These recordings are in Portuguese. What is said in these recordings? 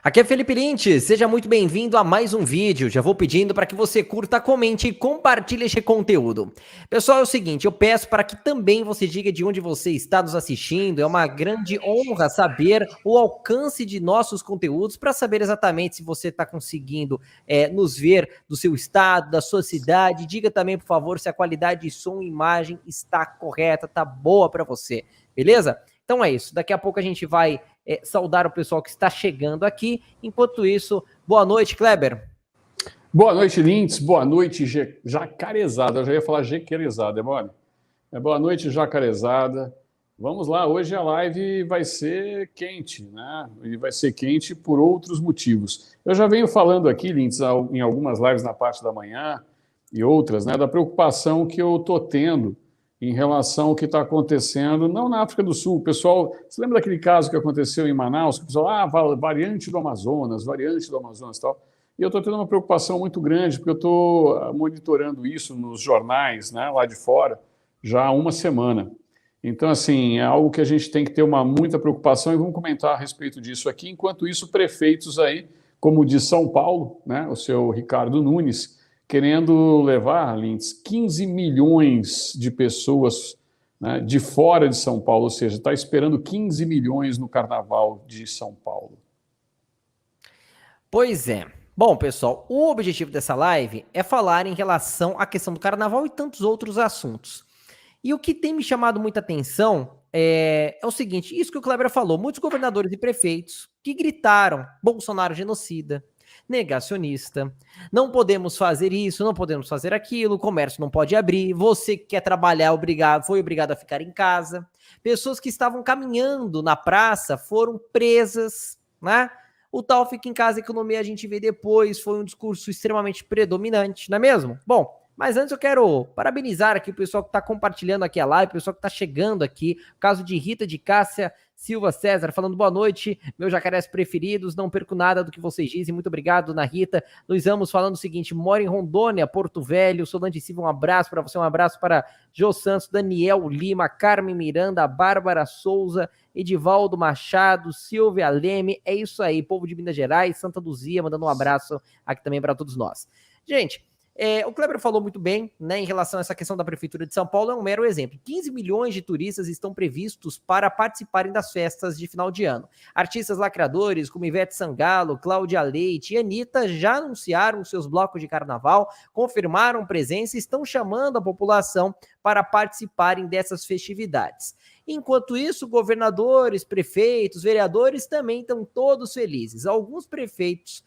Aqui é Felipe Lynch, seja muito bem-vindo a mais um vídeo. Já vou pedindo para que você curta, comente e compartilhe este conteúdo. Pessoal, é o seguinte, eu peço para que também você diga de onde você está nos assistindo. É uma grande honra saber o alcance de nossos conteúdos, para saber exatamente se você está conseguindo nos ver do seu estado, da sua cidade. Diga também, por favor, se a qualidade de som e imagem está correta, está boa para você, beleza? Então é isso, daqui a pouco a gente vai saudar o pessoal que está chegando aqui. Enquanto isso, boa noite, Kleber. Boa noite, Lintz. Boa noite, Jacarezada. Eu já ia falar Jequerezada, é mole? Boa noite, Jacarezada. Vamos lá, hoje a live vai ser quente, né? E vai ser quente por outros motivos. Eu já venho falando aqui, Lintz, em algumas lives na parte da manhã e outras, né, da preocupação que eu estou tendo em relação ao que está acontecendo, não na África do Sul. Pessoal, você lembra daquele caso que aconteceu em Manaus? Que o pessoal, variante do Amazonas e tal. E eu estou tendo uma preocupação muito grande, porque eu estou monitorando isso nos jornais, né, lá de fora, já há uma semana. Então, assim, é algo que a gente tem que ter muita preocupação e vamos comentar a respeito disso aqui. Enquanto isso, prefeitos aí, como o de São Paulo, né, o seu Ricardo Nunes, querendo levar, Lintz, 15 milhões de pessoas, né, de fora de São Paulo, ou seja, está esperando 15 milhões no Carnaval de São Paulo. Pois é. Bom, pessoal, o objetivo dessa live é falar em relação à questão do Carnaval e tantos outros assuntos. E o que tem me chamado muita atenção é o seguinte, isso que o Kleber falou, muitos governadores e prefeitos que gritaram Bolsonaro genocida, negacionista, não podemos fazer isso, não podemos fazer aquilo, o comércio não pode abrir, você que quer trabalhar foi obrigado a ficar em casa, pessoas que estavam caminhando na praça foram presas, né? O tal fica em casa, economia a gente vê depois, foi um discurso extremamente predominante, não é mesmo? Bom, mas antes eu quero parabenizar aqui o pessoal que está compartilhando aqui a live, o pessoal que está chegando aqui, o caso de Rita de Cássia Silva César, falando boa noite, meus jacarés preferidos, não perco nada do que vocês dizem, muito obrigado, Dona Rita. Luiz Amos falando o seguinte, moro em Rondônia, Porto Velho, Solange Silva, um abraço para você, um abraço para Jô Santos, Daniel Lima, Carmen Miranda, Bárbara Souza, Edivaldo Machado, Silvia Leme, é isso aí, povo de Minas Gerais, Santa Luzia, mandando um abraço aqui também para todos nós. Gente, o Kleber falou muito bem, né, em relação a essa questão da Prefeitura de São Paulo, é um mero exemplo. 15 milhões de turistas estão previstos para participarem das festas de final de ano. Artistas lacradores como Ivete Sangalo, Cláudia Leite e Anitta já anunciaram seus blocos de carnaval, confirmaram presença e estão chamando a população para participarem dessas festividades. Enquanto isso, governadores, prefeitos, vereadores também estão todos felizes. Alguns prefeitos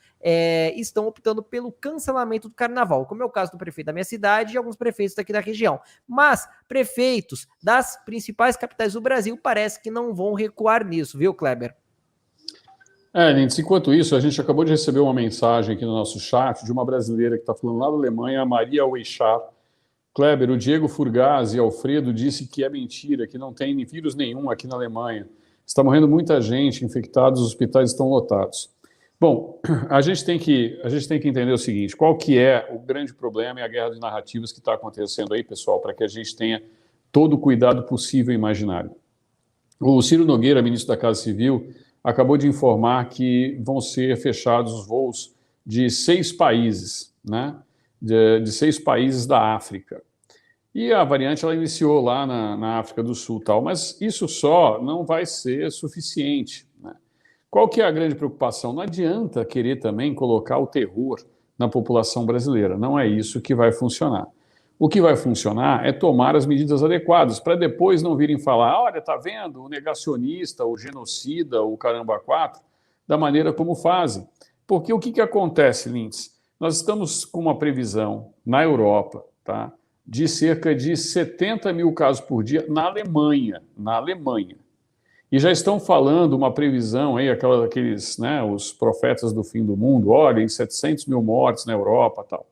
estão optando pelo cancelamento do carnaval, como é o caso do prefeito da minha cidade e alguns prefeitos daqui da região. Mas prefeitos das principais capitais do Brasil parece que não vão recuar nisso, viu, Kleber? Lintz, enquanto isso, a gente acabou de receber uma mensagem aqui no nosso chat de uma brasileira que está falando lá da Alemanha, a Maria Weixar. Kleber, o Diego Furgazzi Alfredo disse que é mentira, que não tem vírus nenhum aqui na Alemanha. Está morrendo muita gente, infectados, os hospitais estão lotados. Bom, a gente tem que entender o seguinte, qual que é o grande problema e a guerra de narrativas que está acontecendo aí, pessoal, para que a gente tenha todo o cuidado possível e imaginário. O Ciro Nogueira, ministro da Casa Civil, acabou de informar que vão ser fechados os voos de 6 países, né? De 6 países da África. E a variante ela iniciou lá na África do Sul, tal, mas isso só não vai ser suficiente, né? Qual que é a grande preocupação? Não adianta querer também colocar o terror na população brasileira, não é isso que vai funcionar. O que vai funcionar é tomar as medidas adequadas, para depois não virem falar, olha, tá vendo, o negacionista, o genocida, o caramba 4, da maneira como fazem. Porque o que acontece, Lintz? Nós estamos com uma previsão na Europa, tá, de cerca de 70 mil casos por dia na Alemanha. E já estão falando uma previsão, aí, aqueles, né, os profetas do fim do mundo, olhem, 700 mil mortes na Europa e tal.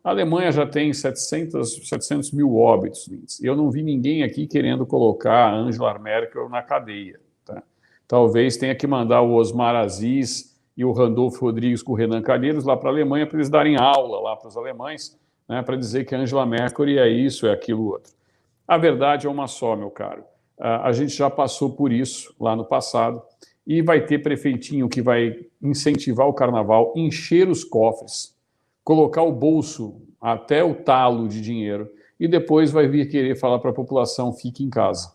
A Alemanha já tem 700 mil óbitos, Lintz. Eu não vi ninguém aqui querendo colocar a Angela Merkel na cadeia. Tá? Talvez tenha que mandar o Osmar Aziz e o Randolfo Rodrigues com o Renan Calheiros lá para a Alemanha para eles darem aula lá para os alemães, né, para dizer que a Angela Merkel é isso, é aquilo outro. A verdade é uma só, meu caro. A gente já passou por isso lá no passado e vai ter prefeitinho que vai incentivar o carnaval, encher os cofres, colocar o bolso até o talo de dinheiro e depois vai vir querer falar para a população fique em casa,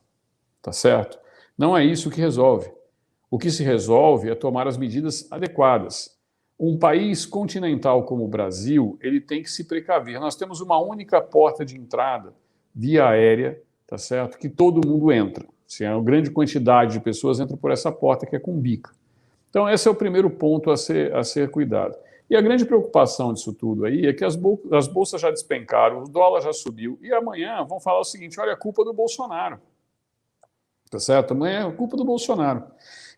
tá certo? Não é isso que resolve. O que se resolve é tomar as medidas adequadas. Um país continental como o Brasil, ele tem que se precaver. Nós temos uma única porta de entrada via aérea, tá certo? Que todo mundo entra. Se é uma grande quantidade de pessoas entra por essa porta que é com bica. Então esse é o primeiro ponto a ser cuidado. E a grande preocupação disso tudo aí é que as bolsas já despencaram, o dólar já subiu e amanhã vão falar o seguinte, olha, a culpa do Bolsonaro. Tá certo? Amanhã é culpa do Bolsonaro.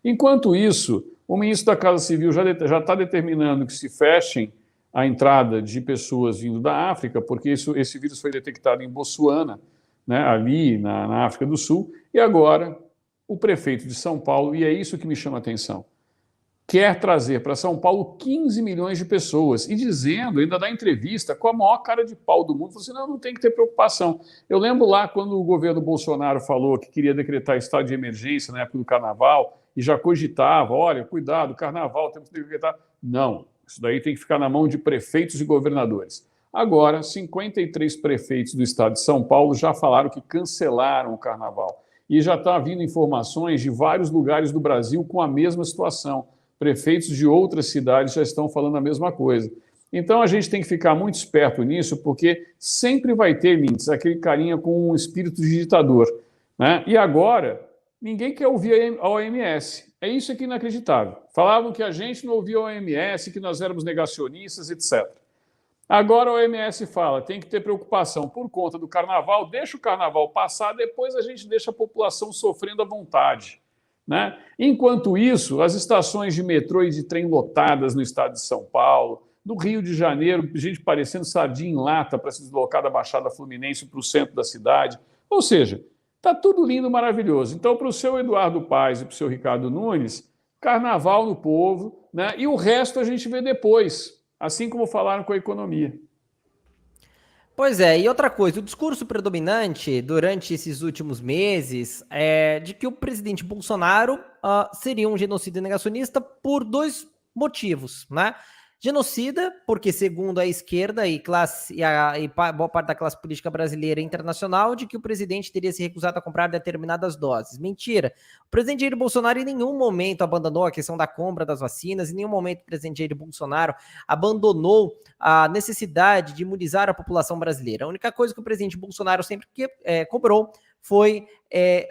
Enquanto isso, o ministro da Casa Civil já está determinando que se fechem a entrada de pessoas vindo da África, porque esse vírus foi detectado em Botsuana, né, ali na África do Sul, e agora o prefeito de São Paulo, e é isso que me chama a atenção, quer trazer para São Paulo 15 milhões de pessoas, e dizendo, ainda dá entrevista, com a maior cara de pau do mundo, falou assim, não tem que ter preocupação. Eu lembro lá quando o governo Bolsonaro falou que queria decretar estado de emergência na época do Carnaval, e já cogitava, olha, cuidado, Carnaval, temos que decretar. Não, isso daí tem que ficar na mão de prefeitos e governadores. Agora, 53 prefeitos do estado de São Paulo já falaram que cancelaram o Carnaval. E já está vindo informações de vários lugares do Brasil com a mesma situação. Prefeitos de outras cidades já estão falando a mesma coisa. Então, a gente tem que ficar muito esperto nisso, porque sempre vai ter, Lintz, aquele carinha com um espírito de ditador, né? E agora, ninguém quer ouvir a OMS. É isso aqui inacreditável. Falavam que a gente não ouvia a OMS, que nós éramos negacionistas, etc. Agora a OMS fala, tem que ter preocupação por conta do carnaval, deixa o carnaval passar, depois a gente deixa a população sofrendo à vontade, né? Enquanto isso, as estações de metrô e de trem lotadas no estado de São Paulo, no Rio de Janeiro, gente parecendo sardinha em lata para se deslocar da Baixada Fluminense para o centro da cidade. Ou seja, está tudo lindo, maravilhoso. Então, para o seu Eduardo Paes e para o seu Ricardo Nunes, carnaval no povo, né? E o resto a gente vê depois. Assim como falaram com a economia. Pois é, e outra coisa, o discurso predominante durante esses últimos meses é de que o presidente Bolsonaro seria um genocida negacionista por dois motivos, né? Genocida, porque segundo a esquerda e boa parte da classe política brasileira e internacional, de que o presidente teria se recusado a comprar determinadas doses. Mentira. O presidente Jair Bolsonaro em nenhum momento abandonou a questão da compra das vacinas, em nenhum momento o presidente Jair Bolsonaro abandonou a necessidade de imunizar a população brasileira. A única coisa que o presidente Bolsonaro sempre cobrou foi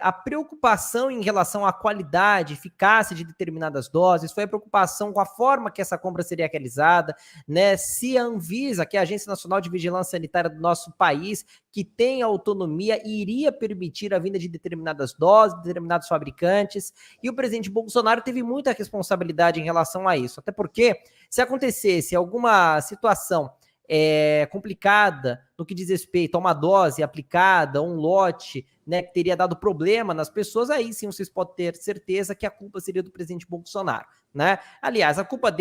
a preocupação em relação à qualidade, eficácia de determinadas doses, foi a preocupação com a forma que essa compra seria realizada, né? Se a Anvisa, que é a Agência Nacional de Vigilância Sanitária do nosso país, que tem autonomia, iria permitir a vinda de determinadas doses, de determinados fabricantes, e o presidente Bolsonaro teve muita responsabilidade em relação a isso, até porque se acontecesse alguma situação complicada no que diz respeito a uma dose aplicada, um lote, né, que teria dado problema nas pessoas, aí sim vocês podem ter certeza que a culpa seria do presidente Bolsonaro, né? Aliás, a culpa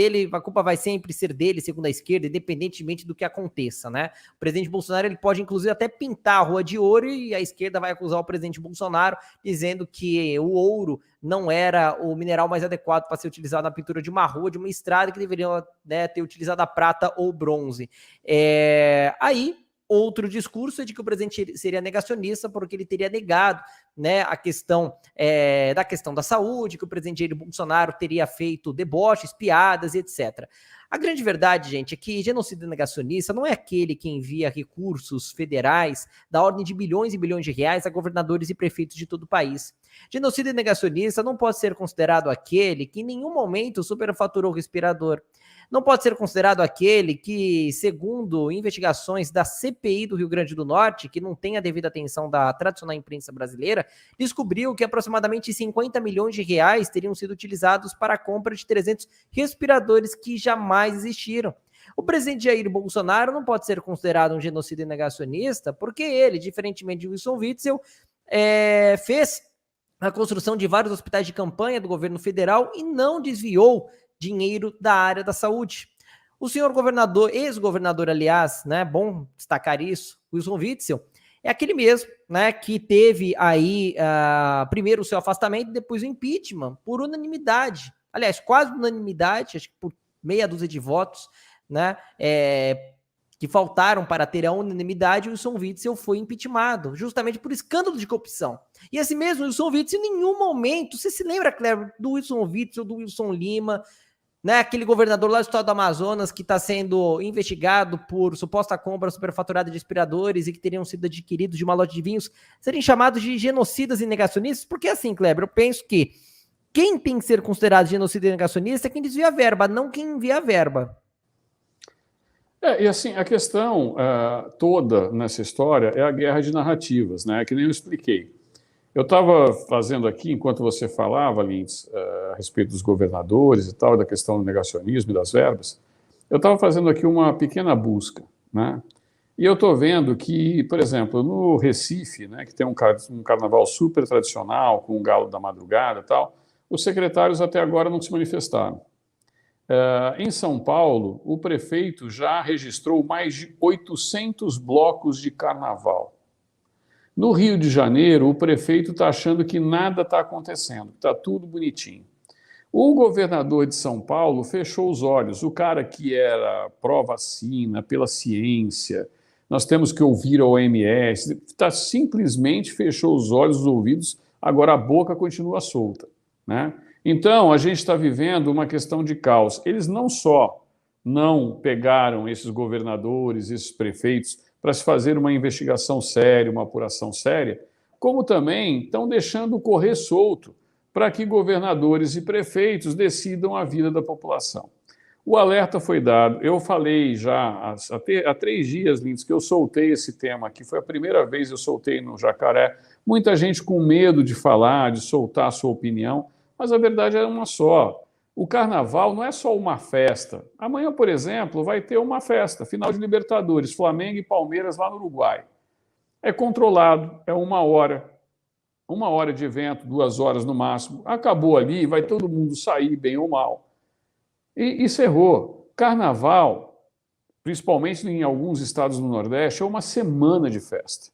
vai sempre ser dele, segundo a esquerda, independentemente do que aconteça, né? O presidente Bolsonaro, ele pode inclusive até pintar a rua de ouro e a esquerda vai acusar o presidente Bolsonaro dizendo que o ouro não era o mineral mais adequado para ser utilizado na pintura de uma rua, de uma estrada, que deveriam, né, ter utilizado a prata ou bronze. Aí outro discurso é de que o presidente seria negacionista porque ele teria negado, né, a questão da saúde, que o presidente Jair Bolsonaro teria feito deboches, piadas e etc. A grande verdade, gente, é que genocida negacionista não é aquele que envia recursos federais da ordem de bilhões e bilhões de reais a governadores e prefeitos de todo o país. Genocida negacionista não pode ser considerado aquele que em nenhum momento superfaturou o respirador. Não pode ser considerado aquele que, segundo investigações da CPI do Rio Grande do Norte, que não tem a devida atenção da tradicional imprensa brasileira, descobriu que aproximadamente 50 milhões de reais teriam sido utilizados para a compra de 300 respiradores que jamais existiram. O presidente Jair Bolsonaro não pode ser considerado um genocida negacionista porque ele, diferentemente de Wilson Witzel, fez a construção de vários hospitais de campanha do governo federal e não desviou dinheiro da área da saúde. O senhor governador, ex-governador, aliás, né, bom destacar isso, Wilson Witzel, é aquele mesmo, né, que teve aí primeiro o seu afastamento e depois o impeachment por unanimidade. Aliás, quase unanimidade, acho que por meia dúzia de votos, né, que faltaram para ter a unanimidade, o Wilson Witzel foi impeachmentado, justamente por escândalo de corrupção. E esse mesmo Wilson Witzel, em nenhum momento, você se lembra, Cleber, do Wilson Witzel, do Wilson Lima, né, aquele governador lá do estado do Amazonas que está sendo investigado por suposta compra superfaturada de aspiradores e que teriam sido adquiridos de uma lote de vinhos, serem chamados de genocidas e negacionistas? Porque assim, Kleber, eu penso que quem tem que ser considerado genocida e negacionista é quem desvia a verba, não quem envia a verba. E assim, a questão toda nessa história é a guerra de narrativas, né, que nem eu expliquei. Eu estava fazendo aqui, enquanto você falava, Lintz, a respeito dos governadores e tal, da questão do negacionismo e das verbas, eu estava fazendo aqui uma pequena busca, né? E eu estou vendo que, por exemplo, no Recife, né, que tem um carnaval super tradicional, com o Galo da Madrugada e tal, os secretários até agora não se manifestaram. Em São Paulo, o prefeito já registrou mais de 800 blocos de carnaval. No Rio de Janeiro, o prefeito está achando que nada está acontecendo, está tudo bonitinho. O governador de São Paulo fechou os olhos. O cara que era pró-vacina, pela ciência, nós temos que ouvir a OMS, simplesmente fechou os olhos, os ouvidos, agora a boca continua solta, né? Então, a gente está vivendo uma questão de caos. Eles não só não pegaram esses governadores, esses prefeitos, para se fazer uma investigação séria, uma apuração séria, como também estão deixando correr solto para que governadores e prefeitos decidam a vida da população. O alerta foi dado. Eu falei já há 3 dias, Lintz, que eu soltei esse tema aqui. Foi a primeira vez que eu soltei no Jacaré. Muita gente com medo de falar, de soltar a sua opinião, mas a verdade é uma só. O carnaval não é só uma festa. Amanhã, por exemplo, vai ter uma festa, final de Libertadores, Flamengo e Palmeiras lá no Uruguai. É controlado, é 1 hora de evento, 2 horas no máximo. Acabou ali, vai todo mundo sair, bem ou mal. E encerrou. Carnaval, principalmente em alguns estados do Nordeste, é uma semana de festa.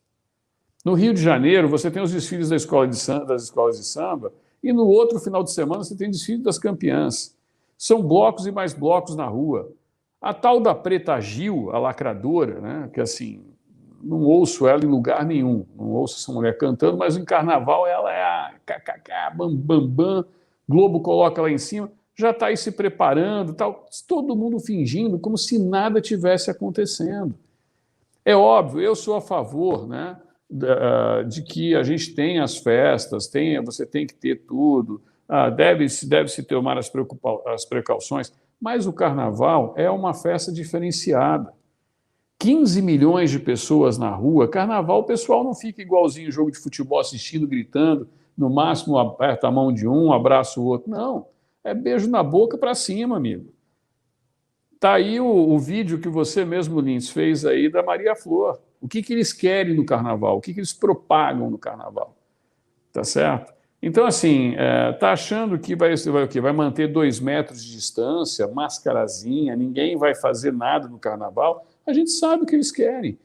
No Rio de Janeiro, você tem os desfiles das escolas de samba, e no outro final de semana você tem desfile das campeãs. São blocos e mais blocos na rua. A tal da Preta Gil, a lacradora, né, que assim, não ouço ela em lugar nenhum, não ouço essa mulher cantando, mas em carnaval ela é a kkk, bam, bam, bam, Globo coloca lá em cima, já está aí se preparando, tal, todo mundo fingindo como se nada tivesse acontecendo. É óbvio, eu sou a favor, né, de que a gente tenha as festas, você tem que ter tudo, deve-se tomar as precauções, mas o carnaval é uma festa diferenciada. 15 milhões de pessoas na rua, carnaval, o pessoal não fica igualzinho jogo de futebol assistindo, gritando, no máximo aperta a mão de um, abraça o outro. Não, é beijo na boca para cima, amigo. Está aí o vídeo que você mesmo, Lintz, fez aí da Maria Flor. O que eles querem no carnaval? O que eles propagam no carnaval? Tá certo? Então, assim, tá achando que vai o quê? Vai manter 2 metros de distância, mascarazinha, ninguém vai fazer nada no carnaval? A gente sabe o que eles querem.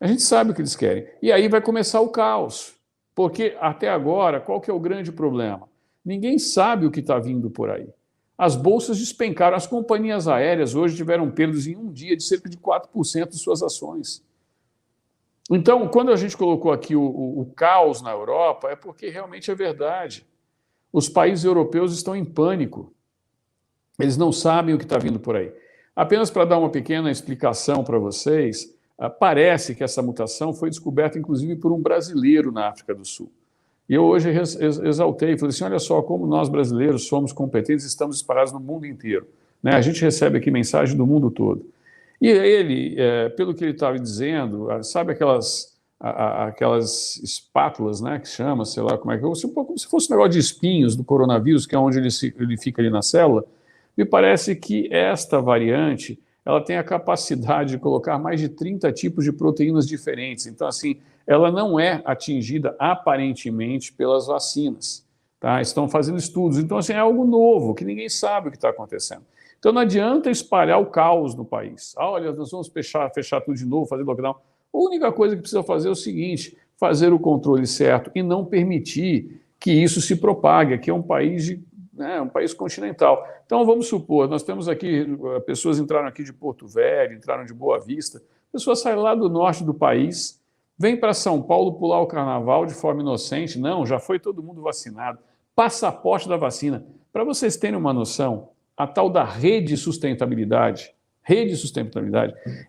A gente sabe o que eles querem. E aí vai começar o caos. Porque, até agora, qual que é o grande problema? Ninguém sabe o que está vindo por aí. As bolsas despencaram. As companhias aéreas hoje tiveram perdas em um dia de cerca de 4% de suas ações. Então, quando a gente colocou aqui o caos na Europa, é porque realmente é verdade. Os países europeus estão em pânico. Eles não sabem o que está vindo por aí. Apenas para dar uma pequena explicação para vocês, parece que essa mutação foi descoberta, inclusive, por um brasileiro na África do Sul. E eu hoje exaltei, falei assim, olha só como nós brasileiros somos competentes e estamos espalhados no mundo inteiro, né? A gente recebe aqui mensagem do mundo todo. E ele, pelo que ele estava dizendo, sabe aquelas espátulas, né, que chama, sei lá como é que é, como se fosse um negócio de espinhos do coronavírus, que é onde ele fica ali na célula, me parece que esta variante ela tem a capacidade de colocar mais de 30 tipos de proteínas diferentes. Então, assim, ela não é atingida aparentemente pelas vacinas. Tá? Estão fazendo estudos. Então, assim, é algo novo, que ninguém sabe o que está acontecendo. Então, não adianta espalhar o caos no país. Olha, nós vamos fechar tudo de novo, fazer lockdown. A única coisa que precisa fazer é o seguinte, fazer o controle certo e não permitir que isso se propague. Aqui é um país, um país continental. Então, vamos supor, nós temos aqui, pessoas entraram aqui de Porto Velho, entraram de Boa Vista, pessoas saem lá do norte do país, vêm para São Paulo pular o carnaval de forma inocente. Não, já foi todo mundo vacinado. Passaporte da vacina. Para vocês terem uma noção, a tal da rede sustentabilidade,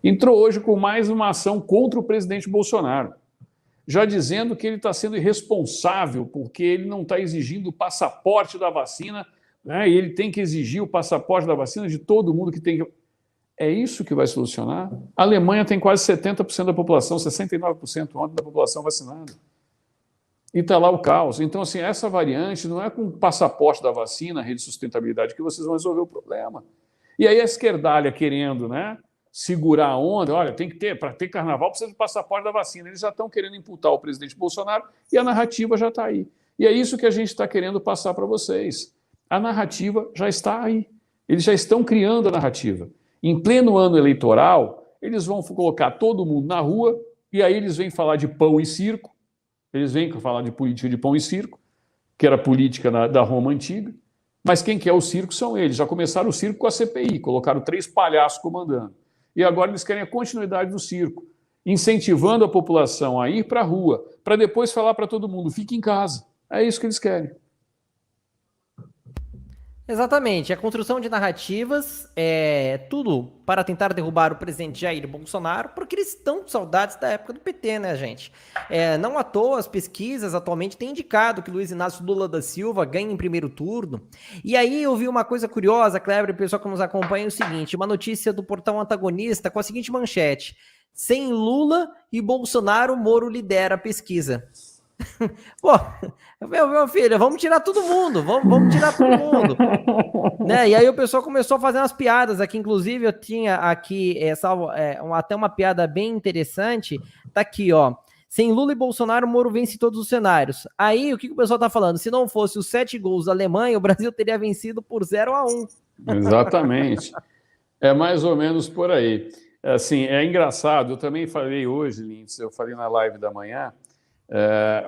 entrou hoje com mais uma ação contra o presidente Bolsonaro, já dizendo que ele está sendo irresponsável porque ele não está exigindo o passaporte da vacina, né, e ele tem que exigir o passaporte da vacina de todo mundo que tem que... É isso que vai solucionar? A Alemanha tem quase 70% da população, 69% ontem da população vacinada. E está lá o caos. Então, assim, essa variante não é com o passaporte da vacina, a rede de sustentabilidade, que vocês vão resolver o problema. E aí a esquerdalha querendo, né, segurar a onda, olha, tem que ter, para ter carnaval precisa de passaporte da vacina. Eles já estão querendo imputar o presidente Bolsonaro e a narrativa já está aí. E é isso que a gente está querendo passar para vocês. A narrativa já está aí. Eles já estão criando a narrativa. Em pleno ano eleitoral, eles vão colocar todo mundo na rua e aí eles vêm falar de pão e circo, eles vêm falar de política de pão e circo, que era política da Roma antiga, mas quem quer o circo são eles. Já começaram o circo com a CPI, colocaram 3 palhaços comandando. E agora eles querem a continuidade do circo, incentivando a população a ir para a rua, para depois falar para todo mundo, fique em casa. É isso que eles querem. Exatamente, a construção de narrativas tudo para tentar derrubar o presidente Jair Bolsonaro, porque eles estão com saudades da época do PT, né, gente? Não à toa, as pesquisas atualmente têm indicado que Luiz Inácio Lula da Silva ganha em primeiro turno. E aí eu vi uma coisa curiosa, Kleber e o pessoal que nos acompanha, é o seguinte, uma notícia do portal Antagonista com a seguinte manchete: sem Lula e Bolsonaro, Moro lidera a pesquisa. Pô, meu filho, vamos tirar todo mundo, vamos tirar todo mundo, né? E aí o pessoal começou a fazer umas piadas aqui, inclusive eu tinha aqui até uma piada bem interessante, tá aqui, ó, sem Lula e Bolsonaro, Moro vence todos os cenários. Aí o que o pessoal tá falando? Se não fosse os 7 gols da Alemanha, o Brasil teria vencido por 0-1. Exatamente, é mais ou menos por aí. Assim, é engraçado, eu também falei hoje, Lindsay, eu falei na live da manhã,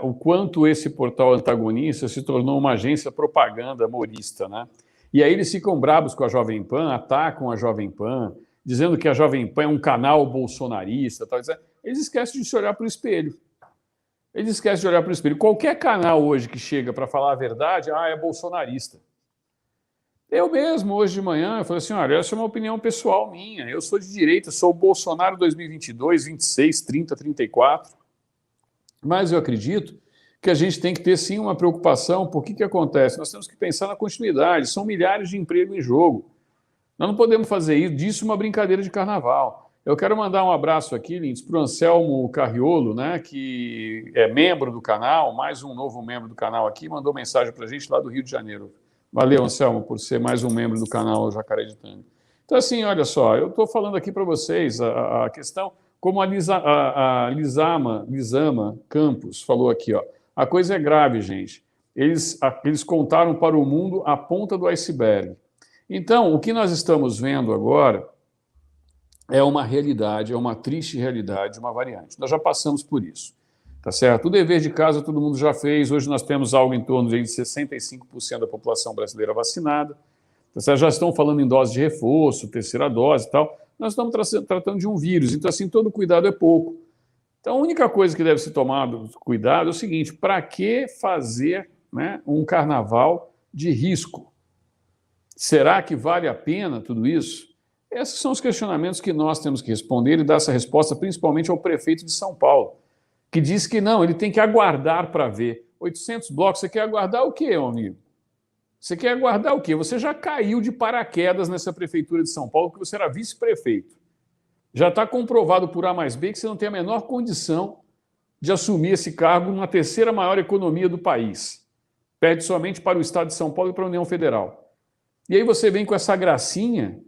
o quanto esse portal Antagonista se tornou uma agência propaganda morista, né? E aí eles ficam bravos com a Jovem Pan, atacam a Jovem Pan, dizendo que a Jovem Pan é um canal bolsonarista, tal. Eles esquecem de se olhar para o espelho. Eles esquecem de olhar para o espelho. Qualquer canal hoje que chega para falar a verdade, é bolsonarista. Eu mesmo, hoje de manhã, eu falei assim, olha, essa é uma opinião pessoal minha, eu sou de direita, sou o Bolsonaro 2022, 26, 30, 34... Mas eu acredito que a gente tem que ter, sim, uma preocupação. Por que acontece? Nós temos que pensar na continuidade. São milhares de empregos em jogo. Nós não podemos fazer disso uma brincadeira de carnaval. Eu quero mandar um abraço aqui, Lindsay, para o Anselmo Carriolo, né, que é membro do canal, mais um novo membro do canal aqui, mandou mensagem para a gente lá do Rio de Janeiro. Valeu, Anselmo, por ser mais um membro do canal Jacaré de Tango. Então, assim, olha só, eu estou falando aqui para vocês a questão... Como a Lisama Campos falou aqui, ó, a coisa é grave, gente. Eles contaram para o mundo a ponta do iceberg. Então, o que nós estamos vendo agora é uma realidade, é uma triste realidade, uma variante. Nós já passamos por isso, tá certo? O dever de casa todo mundo já fez. Hoje nós temos algo em torno de 65% da população brasileira vacinada. Tá certo? Já estão falando em dose de reforço, terceira dose e tal. Nós estamos tratando de um vírus, então assim, todo cuidado é pouco. Então a única coisa que deve ser tomado cuidado é o seguinte, para que fazer, né, um carnaval de risco? Será que vale a pena tudo isso? Esses são os questionamentos que nós temos que responder e dar essa resposta principalmente ao prefeito de São Paulo, que diz que não, ele tem que aguardar para ver. 800 blocos, você quer aguardar o quê, meu amigo? Você quer aguardar o quê? Você já caiu de paraquedas nessa prefeitura de São Paulo, porque você era vice-prefeito. Já está comprovado por A mais B que você não tem a menor condição de assumir esse cargo numa terceira maior economia do país. Perde somente para o Estado de São Paulo e para a União Federal. E aí você vem com essa gracinha.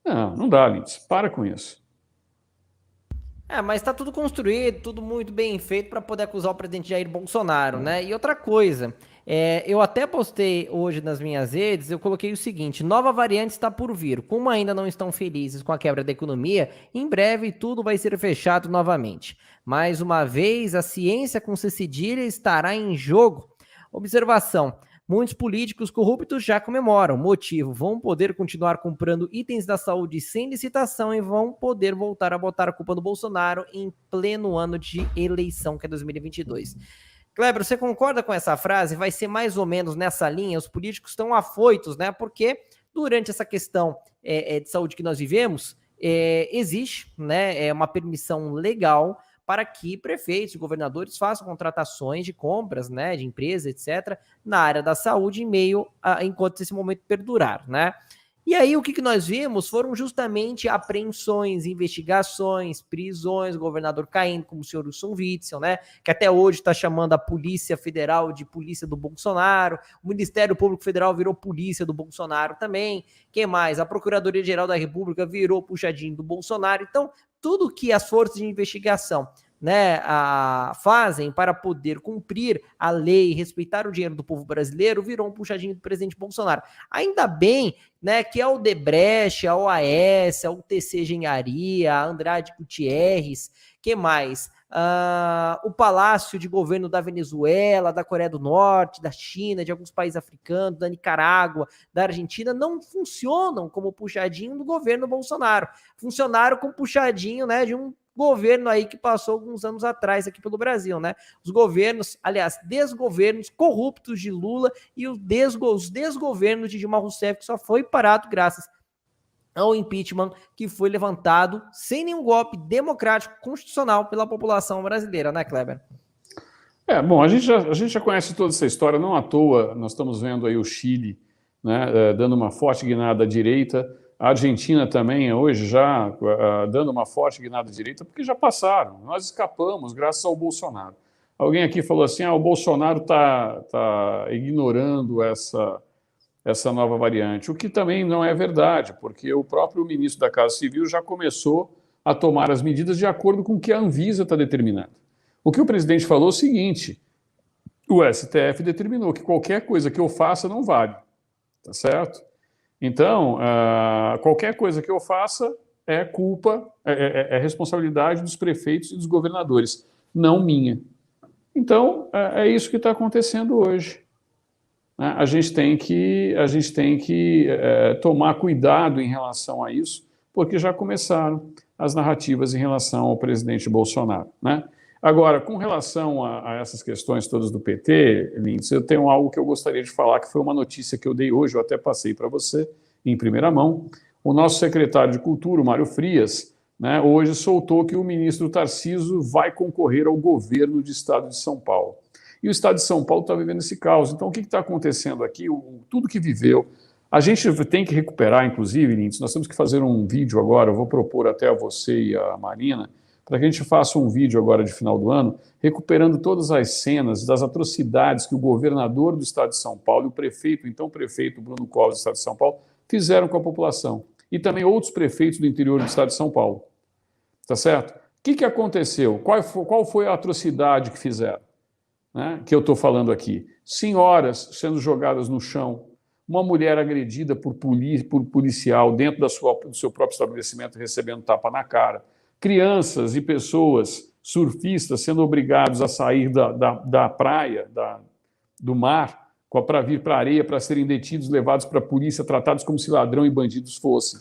Não dá, Lindsay. Para com isso. Mas tá tudo construído, tudo muito bem feito para poder acusar o presidente Jair Bolsonaro, né? E outra coisa, eu até postei hoje nas minhas redes, eu coloquei o seguinte: nova variante está por vir. Como ainda não estão felizes com a quebra da economia, em breve tudo vai ser fechado novamente. Mais uma vez, a ciência com C cedilha estará em jogo. Observação: muitos políticos corruptos já comemoram. Motivo: vão poder continuar comprando itens da saúde sem licitação e vão poder voltar a botar a culpa no Bolsonaro em pleno ano de eleição, que é 2022. Kleber, você concorda com essa frase? Vai ser mais ou menos nessa linha? Os políticos estão afoitos, né? Porque durante essa questão de saúde que nós vivemos, existe, né, uma permissão legal para que prefeitos e governadores façam contratações de compras, né, de empresas, etc., na área da saúde enquanto esse momento perdurar, né? E aí o que nós vimos foram justamente apreensões, investigações, prisões, o governador caindo, como o senhor Wilson Witzel, né, que até hoje está chamando a Polícia Federal de polícia do Bolsonaro, o Ministério Público Federal virou polícia do Bolsonaro também, quem mais? A Procuradoria-Geral da República virou puxadinho do Bolsonaro. Então, tudo que as forças de investigação, né, fazem para poder cumprir a lei, respeitar o dinheiro do povo brasileiro, virou um puxadinho do presidente Bolsonaro. Ainda bem, né, que a Odebrecht, a OAS, a UTC Engenharia, a Andrade Gutierrez, que mais? O Palácio de Governo da Venezuela, da Coreia do Norte, da China, de alguns países africanos, da Nicarágua, da Argentina, não funcionam como puxadinho do governo Bolsonaro. Funcionaram como puxadinho, né, de um governo aí que passou alguns anos atrás aqui pelo Brasil, né? Os governos, aliás, desgovernos corruptos de Lula e os desgovernos de Dilma Rousseff, que só foi parado graças ao impeachment que foi levantado sem nenhum golpe democrático constitucional pela população brasileira, né, Kleber? Bom, a gente já conhece toda essa história, não à toa nós estamos vendo aí o Chile, né, dando uma forte guinada à direita, a Argentina também hoje já dando uma forte guinada à direita, porque já passaram, nós escapamos graças ao Bolsonaro. Alguém aqui falou assim, o Bolsonaro tá ignorando essa nova variante, o que também não é verdade, porque o próprio ministro da Casa Civil já começou a tomar as medidas de acordo com o que a Anvisa está determinando. O que o presidente falou é o seguinte: o STF determinou que qualquer coisa que eu faça não vale, tá certo? Então, qualquer coisa que eu faça é culpa, é responsabilidade dos prefeitos e dos governadores, não minha. Então, é isso que está acontecendo hoje. A gente tem que tomar cuidado em relação a isso, porque já começaram as narrativas em relação ao presidente Bolsonaro, né? Agora, com relação a essas questões todas do PT, Lindsay, eu tenho algo que eu gostaria de falar, que foi uma notícia que eu dei hoje, eu até passei para você em primeira mão. O nosso secretário de Cultura, o Mário Frias, né, hoje soltou que o ministro Tarcísio vai concorrer ao governo do estado de São Paulo. E o estado de São Paulo está vivendo esse caos. Então, o que está acontecendo aqui? Tudo que viveu. A gente tem que recuperar, inclusive, Lindsay, nós temos que fazer um vídeo agora, eu vou propor até a você e a Marina, para que a gente faça um vídeo agora de final do ano, recuperando todas as cenas das atrocidades que o governador do estado de São Paulo e o prefeito, então prefeito Bruno Covas do estado de São Paulo, fizeram com a população. E também outros prefeitos do interior do estado de São Paulo. Tá certo? O que aconteceu? Qual foi a atrocidade que fizeram? Né? Que eu estou falando aqui. Senhoras sendo jogadas no chão, uma mulher agredida por policial dentro do seu próprio estabelecimento recebendo tapa na cara, crianças e pessoas, surfistas, sendo obrigados a sair da praia, do mar, para vir para a areia, para serem detidos, levados para a polícia, tratados como se ladrão e bandidos fossem.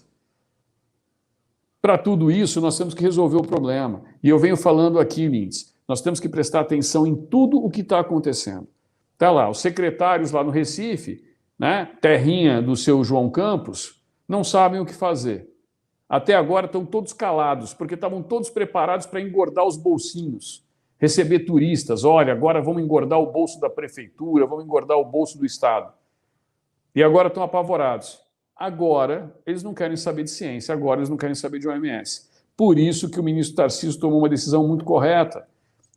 Para tudo isso, nós temos que resolver o problema. E eu venho falando aqui, Lindsay, nós temos que prestar atenção em tudo o que está acontecendo. Está lá, os secretários lá no Recife, né, terrinha do seu João Campos, não sabem o que fazer. Até agora estão todos calados, porque estavam todos preparados para engordar os bolsinhos, receber turistas. Olha, agora vamos engordar o bolso da prefeitura, vamos engordar o bolso do Estado. E agora estão apavorados. Agora eles não querem saber de ciência, agora eles não querem saber de OMS. Por isso que o ministro Tarcísio tomou uma decisão muito correta.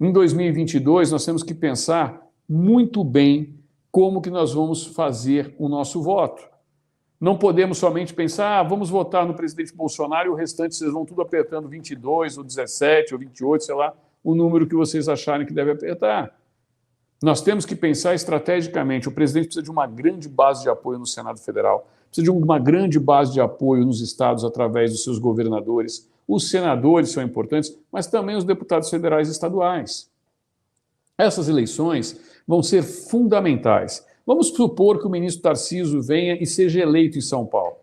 Em 2022, nós temos que pensar muito bem como que nós vamos fazer o nosso voto. Não podemos somente pensar, vamos votar no presidente Bolsonaro e o restante vocês vão tudo apertando 22, ou 17, ou 28, sei lá, o número que vocês acharem que deve apertar. Nós temos que pensar estrategicamente. O presidente precisa de uma grande base de apoio no Senado Federal, precisa de uma grande base de apoio nos estados através dos seus governadores. Os senadores são importantes, mas também os deputados federais e estaduais. Essas eleições vão ser fundamentais. Vamos supor que o ministro Tarcísio venha e seja eleito em São Paulo. O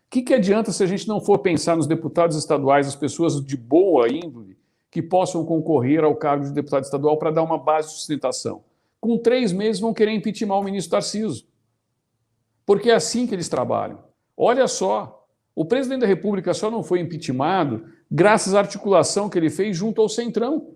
que adianta se a gente não for pensar nos deputados estaduais, as pessoas de boa índole, que possam concorrer ao cargo de deputado estadual para dar uma base de sustentação? Com 3 meses vão querer impeachment o ministro Tarcísio. Porque é assim que eles trabalham. Olha só, o presidente da República só não foi impeachmentado graças à articulação que ele fez junto ao Centrão.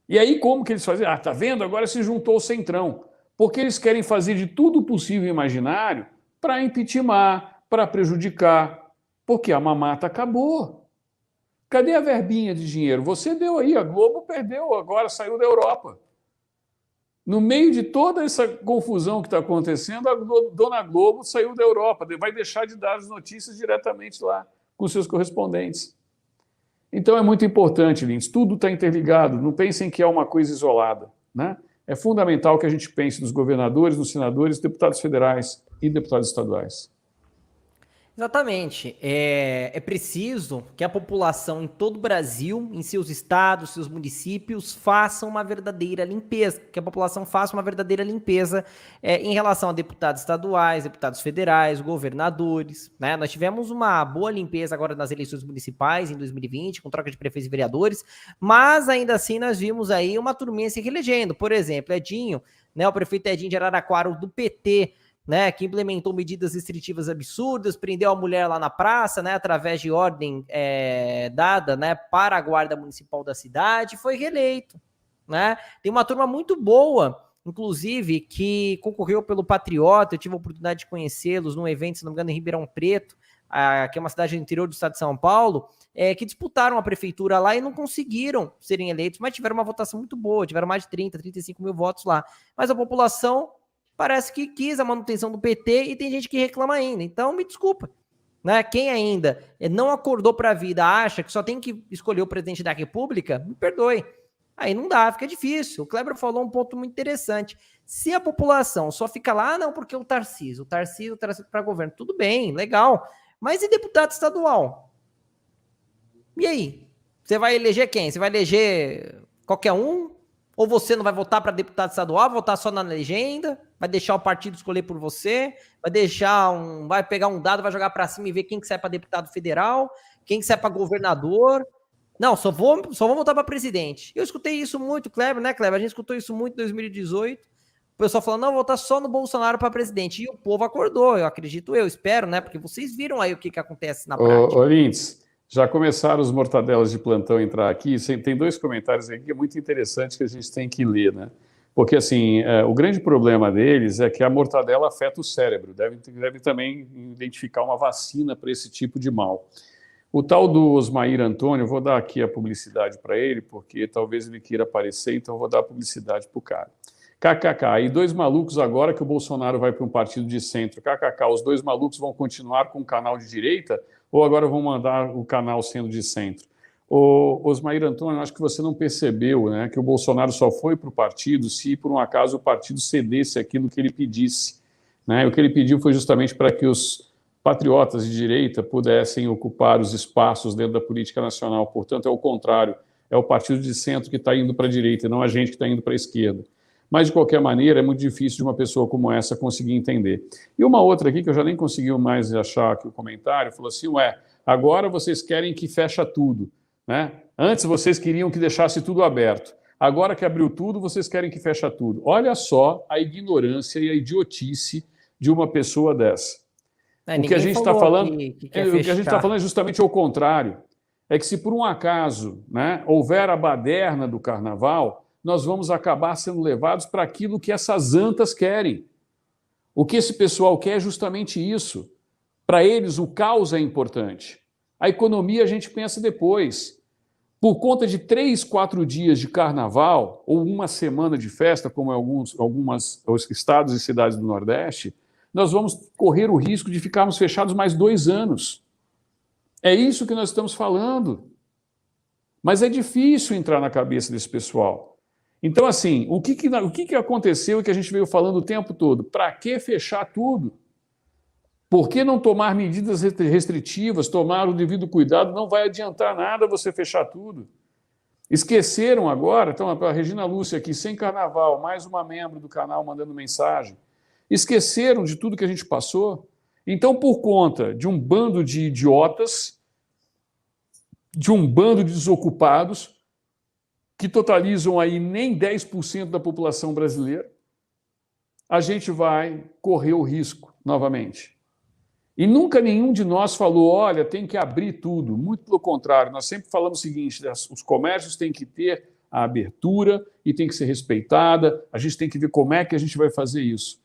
E aí como que eles fazem? Ah, tá vendo? Agora se juntou ao Centrão. Porque eles querem fazer de tudo possível e imaginário para impeachmentar, para prejudicar. Porque a mamata acabou. Cadê a verbinha de dinheiro? Você deu aí, a Globo perdeu, agora saiu da Europa. No meio de toda essa confusão que está acontecendo, a dona Globo saiu da Europa, vai deixar de dar as notícias diretamente lá, com seus correspondentes. Então é muito importante, Lins, tudo está interligado, não pensem que é uma coisa isolada, né? É fundamental que a gente pense nos governadores, nos senadores, deputados federais e deputados estaduais. Exatamente. É preciso que a população em todo o Brasil, em seus estados, seus municípios, façam uma verdadeira limpeza, que a população faça uma verdadeira limpeza em relação a deputados estaduais, deputados federais, governadores, né? Nós tivemos uma boa limpeza agora nas eleições municipais em 2020, com troca de prefeitos e vereadores, mas ainda assim nós vimos aí uma turminha se reelegendo. Por exemplo, Edinho, né, o prefeito Edinho de Araraquara, do PT, né, que implementou medidas restritivas absurdas, prendeu a mulher lá na praça, né, através de ordem dada, né, para a guarda municipal da cidade, foi reeleito, né? Tem uma turma muito boa, inclusive, que concorreu pelo Patriota, eu tive a oportunidade de conhecê-los num evento, se não me engano, em Ribeirão Preto, que é uma cidade do interior do estado de São Paulo, que disputaram a prefeitura lá e não conseguiram serem eleitos, mas tiveram uma votação muito boa, tiveram mais de 30, 35 mil votos lá. Mas a população parece que quis a manutenção do PT e tem gente que reclama ainda. Então, me desculpa. Né? Quem ainda não acordou para a vida, acha que só tem que escolher o presidente da República, me perdoe. Aí não dá, fica difícil. O Kleber falou um ponto muito interessante. Se a população só fica lá, não, porque o Tarcísio para governo, tudo bem, legal. Mas e deputado estadual? E aí? Você vai eleger quem? Você vai eleger qualquer um? Ou você não vai votar para deputado estadual, vai votar só na legenda, vai deixar o partido escolher por você, vai pegar um dado, vai jogar para cima e ver quem que sai para deputado federal, quem que sai para governador. Não, só vou votar para presidente. Eu escutei isso muito, Kleber, né, Kleber? A gente escutou isso muito em 2018. O pessoal falando, não, vou votar só no Bolsonaro para presidente. E o povo acordou, eu espero, né? Porque vocês viram aí o que acontece na prática. Ô Lintz, já começaram os mortadelas de plantão a entrar aqui. Tem 2 comentários aqui que é muito interessante que a gente tem que ler, né? Porque, assim, o grande problema deles é que a mortadela afeta o cérebro. Deve também identificar uma vacina para esse tipo de mal. O tal do Osmair Antônio, eu vou dar aqui a publicidade para ele, porque talvez ele queira aparecer, então eu vou dar a publicidade para o cara. KKK, e 2 malucos agora que o Bolsonaro vai para um partido de centro. KKK, os 2 malucos vão continuar com o canal de direita ou agora vão mandar o canal sendo de centro? Osmair Antônio, acho que você não percebeu, né, que o Bolsonaro só foi para o partido se, por um acaso, o partido cedesse aquilo que ele pedisse. Né? O que ele pediu foi justamente para que os patriotas de direita pudessem ocupar os espaços dentro da política nacional. Portanto, é o contrário. É o partido de centro que está indo para a direita, não a gente que está indo para a esquerda. Mas, de qualquer maneira, é muito difícil de uma pessoa como essa conseguir entender. E uma outra aqui, que eu já nem consegui mais achar aqui o comentário, falou assim, agora vocês querem que fecha tudo. Né? Antes vocês queriam que deixasse tudo aberto. Agora que abriu tudo, vocês querem que fecha tudo. Olha só a ignorância e a idiotice de uma pessoa dessa. O que a gente está falando, o que a gente está falando é justamente ao contrário. É que se por um acaso, né, houver a baderna do carnaval, nós vamos acabar sendo levados para aquilo que essas antas querem. O que esse pessoal quer é justamente isso. Para eles, o caos é importante. A economia a gente pensa depois. Por conta de 3, 4 dias de carnaval, ou uma semana de festa, como em alguns estados e cidades do Nordeste, nós vamos correr o risco de ficarmos fechados mais 2 anos. É isso que nós estamos falando. Mas é difícil entrar na cabeça desse pessoal. Então, assim, o que aconteceu e que a gente veio falando o tempo todo? Para que fechar tudo? Por que não tomar medidas restritivas, tomar o devido cuidado? Não vai adiantar nada você fechar tudo. Esqueceram agora, então a Regina Lúcia aqui, sem carnaval, mais uma membro do canal mandando mensagem. Esqueceram de tudo que a gente passou? Então, por conta de um bando de idiotas, de um bando de desocupados, que totalizam aí nem 10% da população brasileira, a gente vai correr o risco novamente. E nunca nenhum de nós falou, olha, tem que abrir tudo. Muito pelo contrário, nós sempre falamos o seguinte, os comércios têm que ter a abertura e tem que ser respeitada, a gente tem que ver como é que a gente vai fazer isso.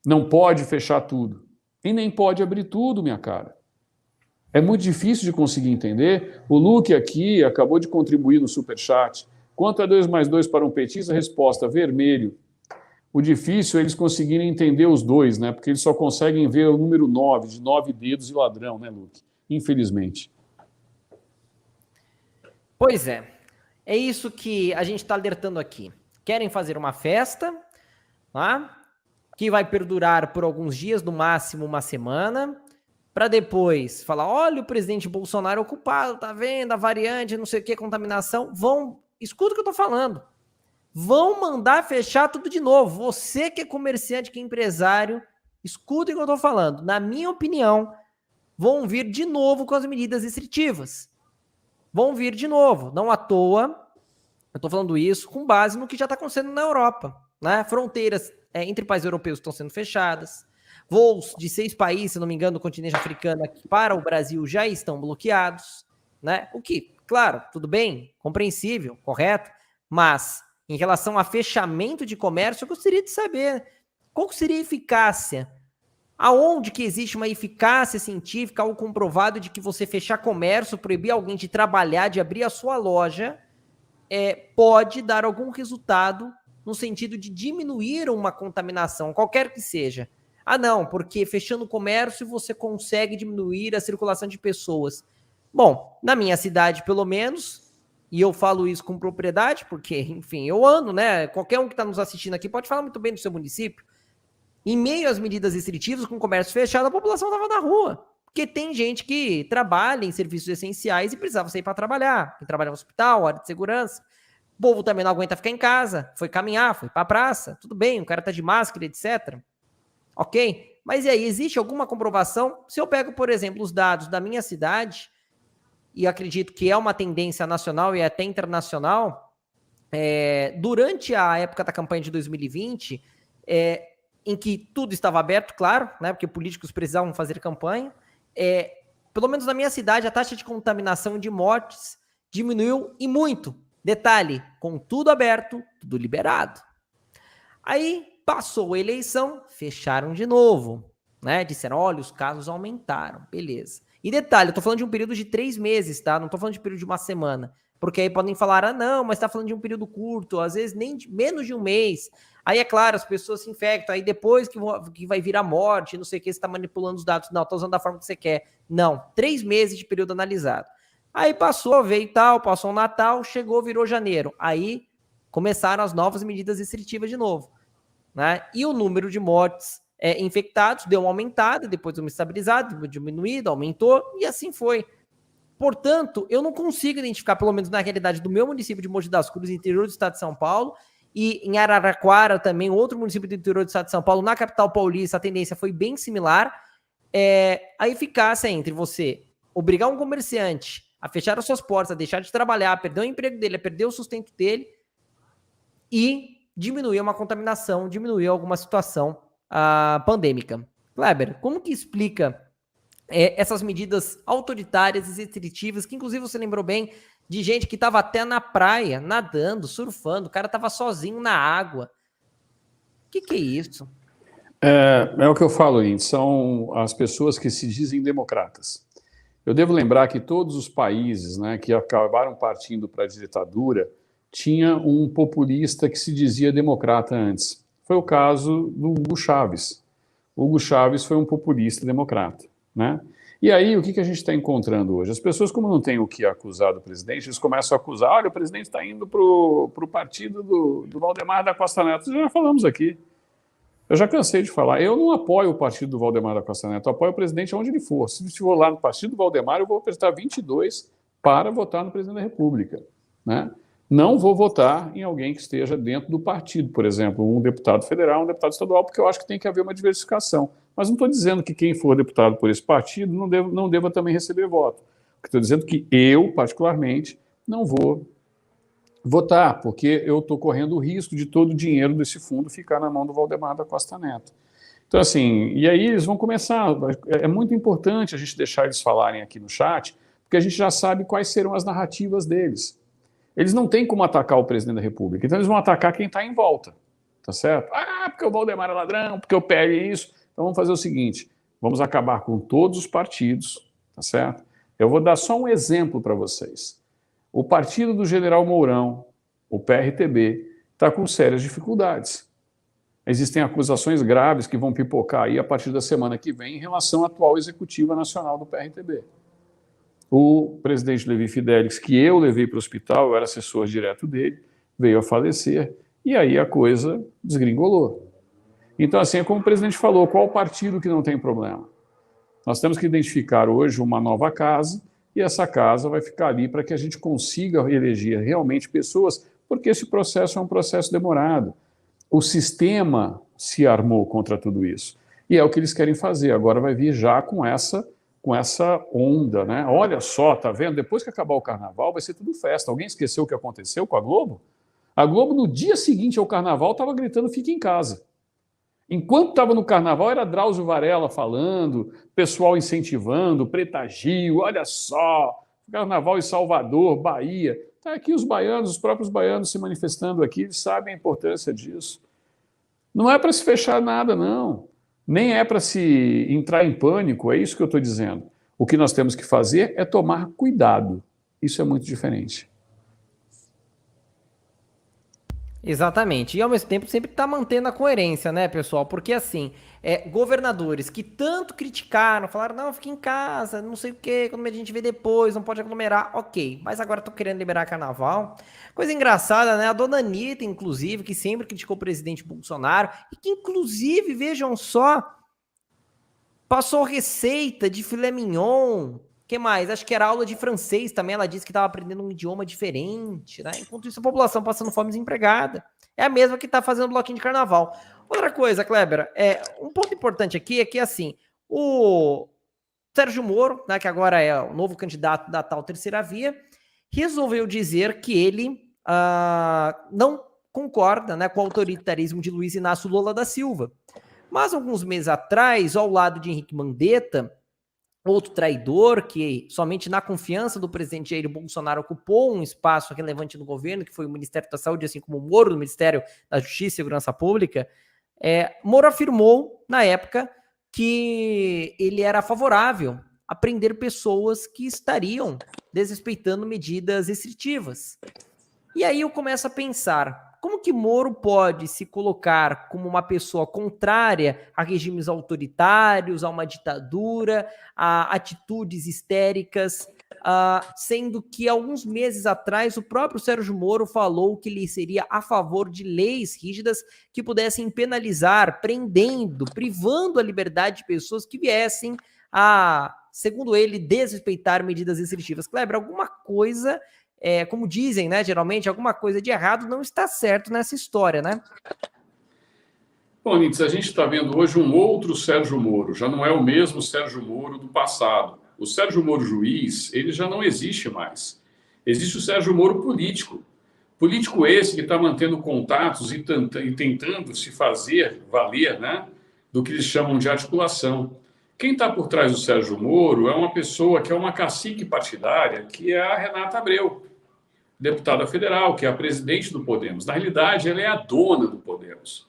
Não pode fechar tudo. E nem pode abrir tudo, minha cara. É muito difícil de conseguir entender. O Luque aqui acabou de contribuir no Superchat. Quanto a 2 mais 2 para um petista? Resposta, vermelho. O difícil é eles conseguirem entender os dois, né? Porque eles só conseguem ver o número 9, de 9 dedos e ladrão, né, Luque? Infelizmente. Pois é. É isso que a gente está alertando aqui. Querem fazer uma festa, tá? Que vai perdurar por alguns dias, no máximo uma semana, para depois falar, olha o presidente Bolsonaro ocupado, tá vendo? A variante, não sei o que, contaminação. Escuta o que eu tô falando. Vão mandar fechar tudo de novo. Você que é comerciante, que é empresário, escuta o que eu tô falando. Na minha opinião, vão vir de novo com as medidas restritivas. Vão vir de novo. Não à toa, eu tô falando isso com base no que já está acontecendo na Europa, né? Fronteiras entre países europeus estão sendo fechadas. Voos de 6 países, se não me engano, do continente africano aqui para o Brasil já estão bloqueados, né? O que, claro, tudo bem, compreensível, correto, mas em relação a fechamento de comércio, eu gostaria de saber qual seria a eficácia. Aonde que existe uma eficácia científica ou comprovado de que você fechar comércio, proibir alguém de trabalhar, de abrir a sua loja, pode dar algum resultado no sentido de diminuir uma contaminação, qualquer que seja. Ah, não, porque fechando o comércio você consegue diminuir a circulação de pessoas. Bom, na minha cidade, pelo menos, e eu falo isso com propriedade, porque, enfim, eu ando, né? Qualquer um que está nos assistindo aqui pode falar muito bem do seu município. Em meio às medidas restritivas, com o comércio fechado, a população estava na rua. Porque tem gente que trabalha em serviços essenciais e precisava sair para trabalhar. Quem trabalha no hospital, área de segurança. O povo também não aguenta ficar em casa. Foi caminhar, foi para a praça. Tudo bem, o cara está de máscara, etc. Ok? Mas e aí, existe alguma comprovação? Se eu pego, por exemplo, os dados da minha cidade, e acredito que é uma tendência nacional e até internacional, durante a época da campanha de 2020, em que tudo estava aberto, claro, né, porque políticos precisavam fazer campanha, pelo menos na minha cidade, a taxa de contaminação e de mortes diminuiu e muito. Detalhe, com tudo aberto, tudo liberado. Aí passou a eleição, fecharam de novo, né? Disseram, olha, os casos aumentaram, beleza. E detalhe, eu tô falando de um período de 3 meses, tá? Não tô falando de período de uma semana. Porque aí podem falar, ah, não, mas tá falando de um período curto, às vezes nem menos de um mês. Aí, é claro, as pessoas se infectam, aí depois que vai vir a morte, não sei o que, você tá manipulando os dados. Não, tá usando da forma que você quer. Não, 3 meses de período analisado. Aí passou, veio tal, passou o Natal, chegou, virou janeiro. Aí começaram as novas medidas restritivas de novo, né? E o número de mortes infectados deu uma aumentada, depois uma estabilizada, diminuída, aumentou, e assim foi. Portanto, eu não consigo identificar, pelo menos na realidade do meu município de Mogi das Cruzes, interior do estado de São Paulo, e em Araraquara também, outro município do interior do estado de São Paulo, na capital paulista, a tendência foi bem similar. A eficácia entre você obrigar um comerciante a fechar as suas portas, a deixar de trabalhar, a perder o emprego dele, a perder o sustento dele, e diminuir uma contaminação, diminuir alguma situação pandêmica. Kleber, como que explica essas medidas autoritárias e restritivas, que inclusive você lembrou bem, de gente que estava até na praia, nadando, surfando, o cara estava sozinho na água. O que é isso? É o que eu falo, Indy, são as pessoas que se dizem democratas. Eu devo lembrar que todos os países, né, que acabaram partindo para a ditadura tinha um populista que se dizia democrata antes. Foi o caso do Hugo Chávez. Hugo Chávez foi um populista democrata, né? E aí, o que a gente está encontrando hoje? As pessoas, como não têm o que acusar do presidente, eles começam a acusar, olha, o presidente está indo para o partido do Valdemar da Costa Neto. Já falamos aqui. Eu já cansei de falar. Eu não apoio o partido do Valdemar da Costa Neto, eu apoio o presidente aonde ele for. Se for lá no partido do Valdemar, eu vou apertar 22 para votar no presidente da República, né? Não vou votar em alguém que esteja dentro do partido, por exemplo, um deputado federal, um deputado estadual, porque eu acho que tem que haver uma diversificação. Mas não estou dizendo que quem for deputado por esse partido não deva também receber voto. Estou dizendo que eu, particularmente, não vou votar, porque eu estou correndo o risco de todo o dinheiro desse fundo ficar na mão do Valdemar da Costa Neto. Então, assim, e aí eles vão começar. É muito importante a gente deixar eles falarem aqui no chat, porque a gente já sabe quais serão as narrativas deles. Eles não têm como atacar o presidente da República, então eles vão atacar quem está em volta, tá certo? Ah, porque o Valdemar é ladrão, porque o PL é isso. Então vamos fazer o seguinte, vamos acabar com todos os partidos, tá certo? Eu vou dar só um exemplo para vocês. O partido do General Mourão, o PRTB, está com sérias dificuldades. Existem acusações graves que vão pipocar aí a partir da semana que vem em relação à atual executiva nacional do PRTB. O presidente Levi Fidelix, que eu levei para o hospital, eu era assessor direto dele, veio a falecer, e aí a coisa desgringolou. Então, assim, é como o presidente falou, qual partido que não tem problema? Nós temos que identificar hoje uma nova casa, e essa casa vai ficar ali para que a gente consiga eleger realmente pessoas, porque esse processo é um processo demorado. O sistema se armou contra tudo isso. E é o que eles querem fazer. Agora vai vir já com essa onda, né? Olha só, tá vendo? Depois que acabar o carnaval, vai ser tudo festa. Alguém esqueceu o que aconteceu com a Globo? A Globo, no dia seguinte ao carnaval, estava gritando, fique em casa. Enquanto estava no carnaval, era Drauzio Varela falando, pessoal incentivando, Preta Gil, olha só, carnaval em Salvador, Bahia. Está aqui os baianos, os próprios baianos se manifestando aqui, eles sabem a importância disso. Não é para se fechar nada, não. Nem é para se entrar em pânico, é isso que eu estou dizendo. O que nós temos que fazer é tomar cuidado. Isso é muito diferente. Exatamente. E ao mesmo tempo sempre tá mantendo a coerência, né, pessoal? Porque assim, governadores que tanto criticaram, falaram, não, fica em casa, não sei o quê, quando a gente vê depois, não pode aglomerar, ok. Mas agora tô querendo liberar carnaval. Coisa engraçada, né? A dona Anitta, inclusive, que sempre criticou o presidente Bolsonaro, e que inclusive, vejam só, passou receita de filé mignon. Que mais? Acho que era aula de francês também. Ela disse que estava aprendendo um idioma diferente, né? Enquanto isso, a população passando fome desempregada. É a mesma que está fazendo bloquinho de carnaval. Outra coisa, Kleber, um ponto importante aqui é que, assim, o Sérgio Moro, né, que agora é o novo candidato da tal terceira via, resolveu dizer que ele não concorda, né, com o autoritarismo de Luiz Inácio Lula da Silva. Mas alguns meses atrás, ao lado de Henrique Mandetta, outro traidor que somente na confiança do presidente Jair Bolsonaro ocupou um espaço relevante no governo, que foi o Ministério da Saúde, assim como o Moro no Ministério da Justiça e Segurança Pública, Moro afirmou, na época, que ele era favorável a prender pessoas que estariam desrespeitando medidas restritivas. E aí eu começo a pensar, como que Moro pode se colocar como uma pessoa contrária a regimes autoritários, a uma ditadura, a atitudes histéricas, sendo que alguns meses atrás o próprio Sérgio Moro falou que ele seria a favor de leis rígidas que pudessem penalizar, prendendo, privando a liberdade de pessoas que viessem a, segundo ele, desrespeitar medidas restritivas. Kleber, alguma coisa... como dizem, né, geralmente, alguma coisa de errado não está certo nessa história, né? Bom, Nitz, a gente está vendo hoje um outro Sérgio Moro, já não é o mesmo Sérgio Moro do passado. O Sérgio Moro juiz, ele já não existe mais. Existe o Sérgio Moro político. Político esse que está mantendo contatos e tentando se fazer valer, né, do que eles chamam de articulação. Quem está por trás do Sérgio Moro é uma pessoa que é uma cacique partidária, que é a Renata Abreu, deputada federal, que é a presidente do Podemos. Na realidade, ela é a dona do Podemos,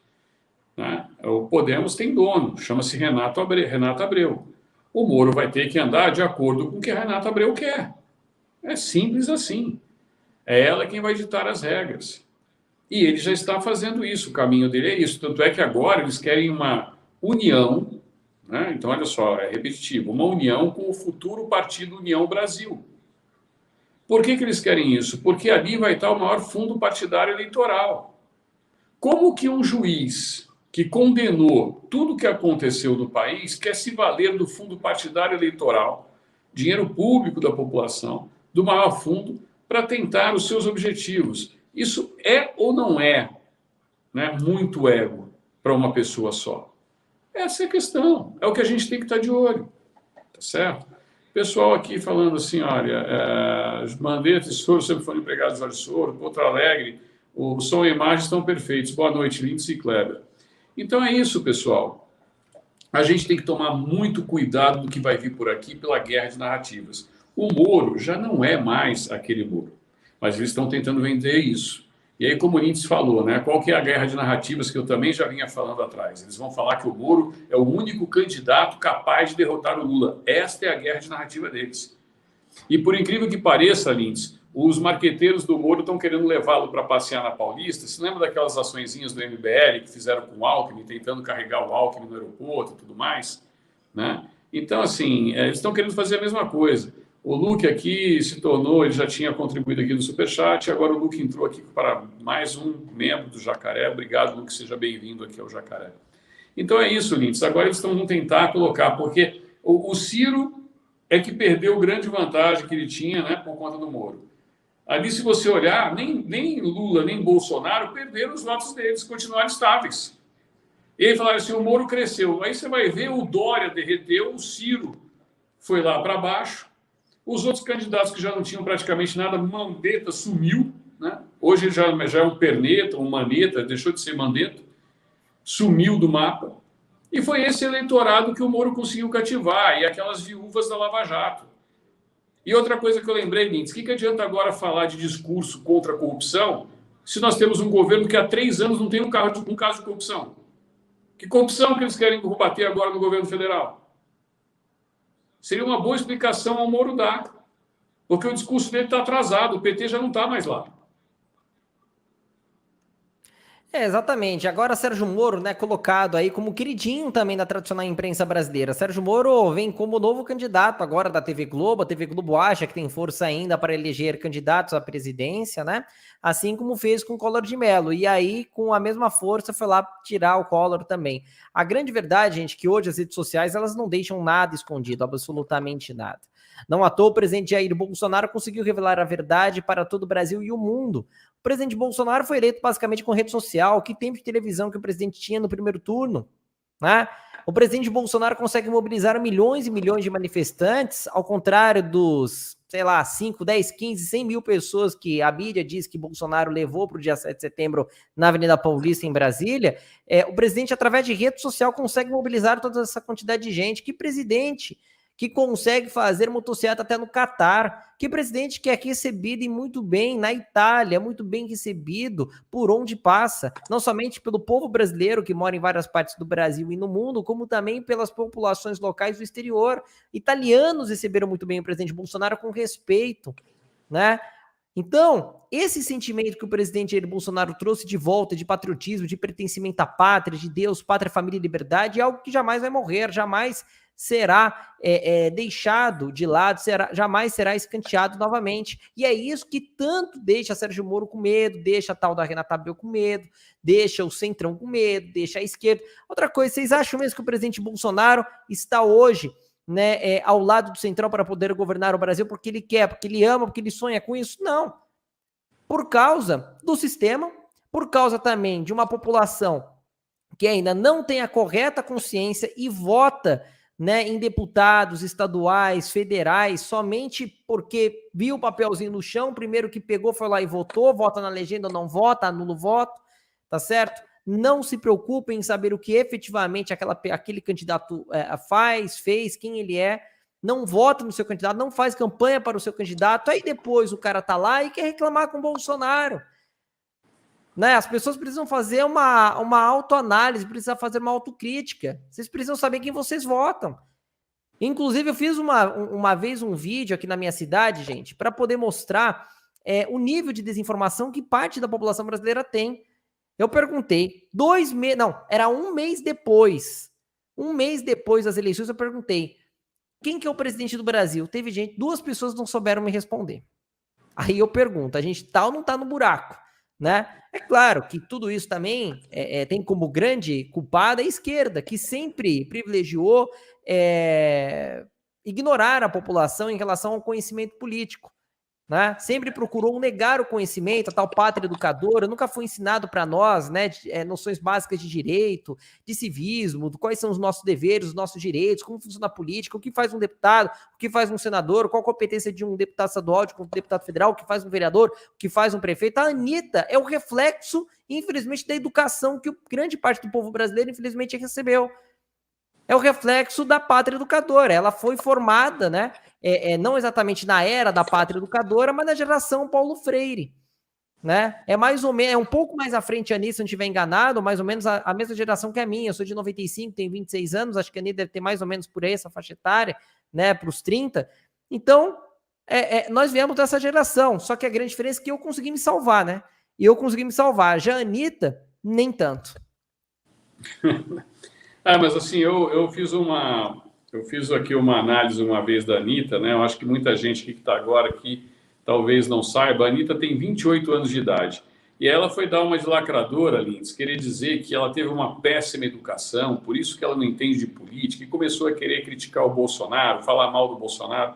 né? O Podemos tem dono, chama-se Renata Abreu. O Moro vai ter que andar de acordo com o que a Renata Abreu quer. É simples assim. É ela quem vai ditar as regras. E ele já está fazendo isso, o caminho dele é isso. Tanto é que agora eles querem uma união né? Então, olha só, é repetitivo, uma união com o futuro Partido União Brasil. Por que eles querem isso? Porque ali vai estar o maior fundo partidário eleitoral. Como que um juiz que condenou tudo o que aconteceu no país quer se valer do fundo partidário eleitoral, dinheiro público da população, do maior fundo, para tentar os seus objetivos? Isso é ou não é, né, muito ego para uma pessoa só? Essa é a questão, é o que a gente tem que estar de olho, tá certo? Pessoal aqui falando assim, olha, Mandetta e Soro sempre foram empregados de Jorge Soro, Porto Alegre, o som e a imagem estão perfeitos. Boa noite, Lindsay Kleber. Então é isso, pessoal. A gente tem que tomar muito cuidado do que vai vir por aqui pela guerra de narrativas. O Moro já não é mais aquele Moro, mas eles estão tentando vender isso. E aí, como o Lindsay falou, né, qual que é a guerra de narrativas que eu também já vinha falando atrás? Eles vão falar que o Moro é o único candidato capaz de derrotar o Lula. Esta é a guerra de narrativa deles. E por incrível que pareça, Lindsay, os marqueteiros do Moro estão querendo levá-lo para passear na Paulista. Você lembra daquelas açõezinhas do MBL que fizeram com o Alckmin, tentando carregar o Alckmin no aeroporto e tudo mais? Né? Então, assim, eles estão querendo fazer a mesma coisa. O Luke aqui se tornou, ele já tinha contribuído aqui no Superchat, agora o Luke entrou aqui para mais um membro do Jacaré. Obrigado, Luke, seja bem-vindo aqui ao Jacaré. Então é isso, Lindsay. Agora eles vão tentar colocar, porque o Ciro é que perdeu grande vantagem que ele tinha, né, por conta do Moro. Ali, se você olhar, nem Lula, nem Bolsonaro perderam os votos deles, continuaram estáveis. E aí falaram assim, o Moro cresceu. Aí você vai ver, o Dória derreteu, o Ciro foi lá para baixo. Os outros candidatos que já não tinham praticamente nada, Mandetta sumiu, né? Hoje ele já é um perneta, um maneta, deixou de ser Mandetta, sumiu do mapa. E foi esse eleitorado que o Moro conseguiu cativar, e aquelas viúvas da Lava Jato. E outra coisa que eu lembrei, Lindsay, que adianta agora falar de discurso contra a corrupção se nós temos um governo que há 3 anos não tem um caso de corrupção? Que corrupção que eles querem combater agora no governo federal? Seria uma boa explicação ao Moro dar, porque o discurso dele está atrasado, o PT já não está mais lá. Exatamente. Agora Sérgio Moro, né, colocado aí como queridinho também da tradicional imprensa brasileira. Sérgio Moro vem como novo candidato agora da TV Globo. A TV Globo acha que tem força ainda para eleger candidatos à presidência, né? Assim como fez com o Collor de Mello. E aí, com a mesma força, foi lá tirar o Collor também. A grande verdade, gente, é que hoje as redes sociais, elas não deixam nada escondido, absolutamente nada. Não à toa, o presidente Jair Bolsonaro conseguiu revelar a verdade para todo o Brasil e o mundo. O presidente Bolsonaro foi eleito basicamente com rede social. Que tempo de televisão que o presidente tinha no primeiro turno, né? O presidente Bolsonaro consegue mobilizar milhões e milhões de manifestantes, ao contrário dos, sei lá, 5, 10, 15, 100 mil pessoas que a mídia diz que Bolsonaro levou para o dia 7 de setembro na Avenida Paulista, em Brasília. O presidente, através de rede social, consegue mobilizar toda essa quantidade de gente. Que presidente que consegue fazer motocicleta até no Catar, que presidente que é recebido e muito bem na Itália, muito bem recebido por onde passa, não somente pelo povo brasileiro que mora em várias partes do Brasil e no mundo, como também pelas populações locais do exterior. Italianos receberam muito bem o presidente Bolsonaro com respeito, né? Então, esse sentimento que o presidente Jair Bolsonaro trouxe de volta, de patriotismo, de pertencimento à pátria, de Deus, pátria, família e liberdade, é algo que jamais vai morrer, jamais será deixado de lado, jamais será escanteado novamente. E é isso que tanto deixa Sérgio Moro com medo, deixa a tal da Renata Abreu com medo, deixa o Centrão com medo, deixa a esquerda. Outra coisa, vocês acham mesmo que o presidente Bolsonaro está hoje, né, ao lado do Centrão para poder governar o Brasil porque ele quer, porque ele ama, porque ele sonha com isso? Não. Por causa do sistema, por causa também de uma população que ainda não tem a correta consciência e vota, né, em deputados estaduais, federais, somente porque viu o papelzinho no chão, primeiro que pegou, foi lá e votou, vota na legenda ou não vota, anula o voto, tá certo? Não se preocupem em saber o que efetivamente aquele candidato fez, quem ele é, não vota no seu candidato, não faz campanha para o seu candidato, aí depois o cara tá lá e quer reclamar com o Bolsonaro. Né? As pessoas precisam fazer uma autoanálise, precisam fazer uma autocrítica. Vocês precisam saber quem vocês votam. Inclusive, eu fiz uma vez um vídeo aqui na minha cidade, gente, para poder mostrar o nível de desinformação que parte da população brasileira tem. Eu perguntei, era um mês depois Um mês depois das eleições, eu perguntei, quem que é o presidente do Brasil? Teve gente, 2 pessoas não souberam me responder. Aí eu pergunto, a gente tá ou não tá no buraco, né? É claro que tudo isso também tem como grande culpada a esquerda, que sempre privilegiou ignorar a população em relação ao conhecimento político. Né? Sempre procurou negar o conhecimento, a tal pátria educadora, nunca foi ensinado para nós, né, noções básicas de direito, de civismo, quais são os nossos deveres, os nossos direitos, como funciona a política, o que faz um deputado, o que faz um senador, qual a competência de um deputado estadual, de um deputado federal, o que faz um vereador, o que faz um prefeito. A Anitta é o reflexo, infelizmente, da educação que grande parte do povo brasileiro, infelizmente, recebeu. É o reflexo da pátria educadora. Ela foi formada, né? Não exatamente na era da pátria educadora, mas na geração Paulo Freire. Né? É mais ou menos, é um pouco mais à frente a Anitta, se não estiver enganado, mais ou menos a mesma geração que a minha. Eu sou de 95, tenho 26 anos, acho que a Anitta deve ter mais ou menos por aí essa faixa etária, né? Para os 30. Então, nós viemos dessa geração, só que a grande diferença é que eu consegui me salvar, né? E eu consegui me salvar. Já a Anitta, nem tanto. Mas assim, eu fiz aqui uma análise uma vez da Anitta, né? Eu acho que muita gente que está agora aqui talvez não saiba. A Anitta tem 28 anos de idade. E ela foi dar uma de lacradora, Lindes, querer dizer que ela teve uma péssima educação, por isso que ela não entende de política, e começou a querer criticar o Bolsonaro, falar mal do Bolsonaro.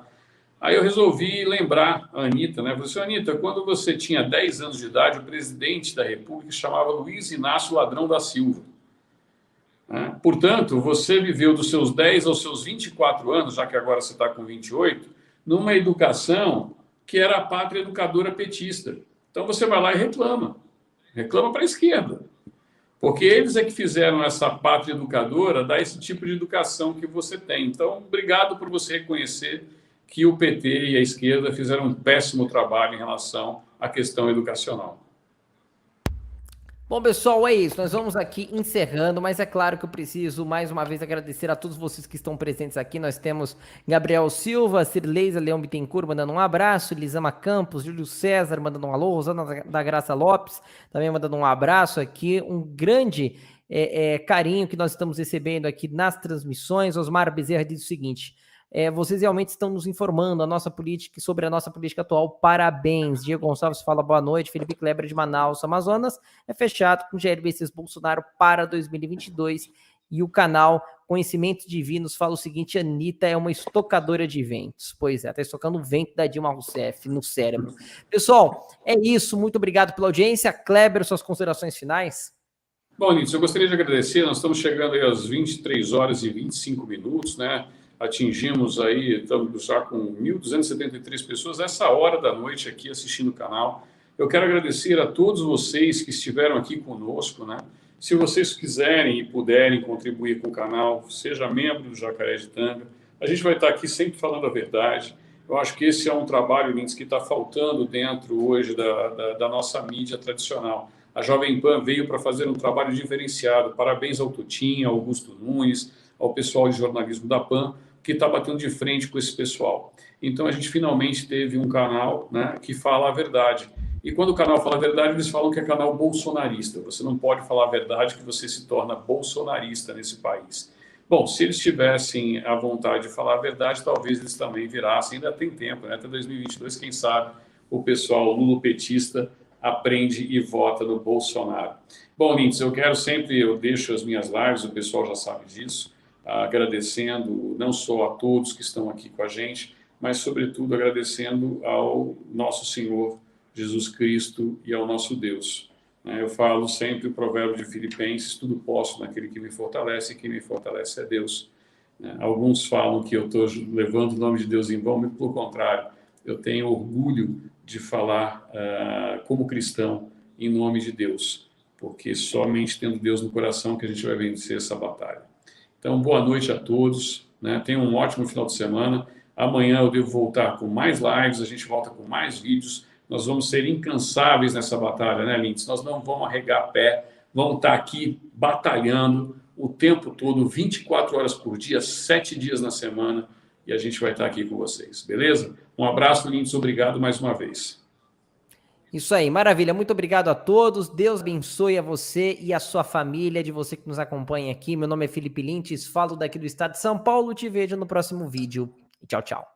Aí eu resolvi lembrar a Anitta, né? Eu falei assim, Anitta, quando você tinha 10 anos de idade, o presidente da República chamava Luiz Inácio Ladrão da Silva. Portanto, você viveu dos seus 10 aos seus 24 anos, já que agora você está com 28, numa educação que era a pátria educadora petista. Então você vai lá e reclama para a esquerda, porque eles é que fizeram essa pátria educadora dar esse tipo de educação que você tem. Então, obrigado por você reconhecer que o PT e a esquerda fizeram um péssimo trabalho em relação à questão educacional. Bom, pessoal, é isso. Nós vamos aqui encerrando, mas é claro que eu preciso mais uma vez agradecer a todos vocês que estão presentes aqui. Nós temos Gabriel Silva, Cirleisa Leão Bittencourt mandando um abraço, Elisama Campos, Júlio César mandando um alô, Rosana da Graça Lopes também mandando um abraço aqui. Um grande carinho que nós estamos recebendo aqui nas transmissões. Osmar Bezerra diz o seguinte... vocês realmente estão nos informando sobre a nossa política atual. Parabéns. Diego Gonçalves fala boa noite. Felipe Kleber de Manaus, Amazonas, é fechado com Jair Messias Bolsonaro para 2022. E o canal Conhecimentos Divinos fala o seguinte: Anitta é uma estocadora de ventos. Pois é, está estocando o vento da Dilma Rousseff no cérebro. Pessoal, é isso. Muito obrigado pela audiência. Kleber, suas considerações finais? Bom, Nitz, eu gostaria de agradecer. Nós estamos chegando aí às 23 horas e 25 minutos, né? Atingimos aí, estamos já com 1.273 pessoas essa hora da noite aqui assistindo o canal. Eu quero agradecer a todos vocês que estiveram aqui conosco, né? Se vocês quiserem e puderem contribuir com o canal, seja membro do Jacaré de Tanga. A gente vai estar aqui sempre falando a verdade. Eu acho que esse é um trabalho, Lindsay, que está faltando dentro hoje da nossa mídia tradicional. A Jovem Pan veio para fazer um trabalho diferenciado. Parabéns ao Tutinha, ao Augusto Nunes, ao pessoal de jornalismo da PAN, que está batendo de frente com esse pessoal. Então, a gente finalmente teve um canal, né, que fala a verdade. E quando o canal fala a verdade, eles falam que é canal bolsonarista. Você não pode falar a verdade que você se torna bolsonarista nesse país. Bom, se eles tivessem a vontade de falar a verdade, talvez eles também virassem. Ainda tem tempo, né? Até 2022, quem sabe, o pessoal lulopetista aprende e vota no Bolsonaro. Bom, Lindsay, eu deixo as minhas lives, o pessoal já sabe disso, agradecendo não só a todos que estão aqui com a gente, mas, sobretudo, agradecendo ao nosso Senhor Jesus Cristo e ao nosso Deus. Eu falo sempre o provérbio de Filipenses: tudo posso naquele que me fortalece, e quem me fortalece é Deus. Alguns falam que eu estou levando o nome de Deus em vão, mas, pelo contrário, eu tenho orgulho de falar como cristão em nome de Deus, porque somente tendo Deus no coração que a gente vai vencer essa batalha. Então, boa noite a todos, né? Tenham um ótimo final de semana. Amanhã eu devo voltar com mais lives, a gente volta com mais vídeos. Nós vamos ser incansáveis nessa batalha, né, Lindsay? Nós não vamos arregar pé, vamos estar aqui batalhando o tempo todo, 24 horas por dia, 7 dias na semana, e a gente vai estar aqui com vocês, beleza? Um abraço, Lindsay, obrigado mais uma vez. Isso aí, maravilha. Muito obrigado a todos. Deus abençoe a você e a sua família, de você que nos acompanha aqui. Meu nome é Felipe Lintes, falo daqui do estado de São Paulo. Te vejo no próximo vídeo. Tchau, tchau.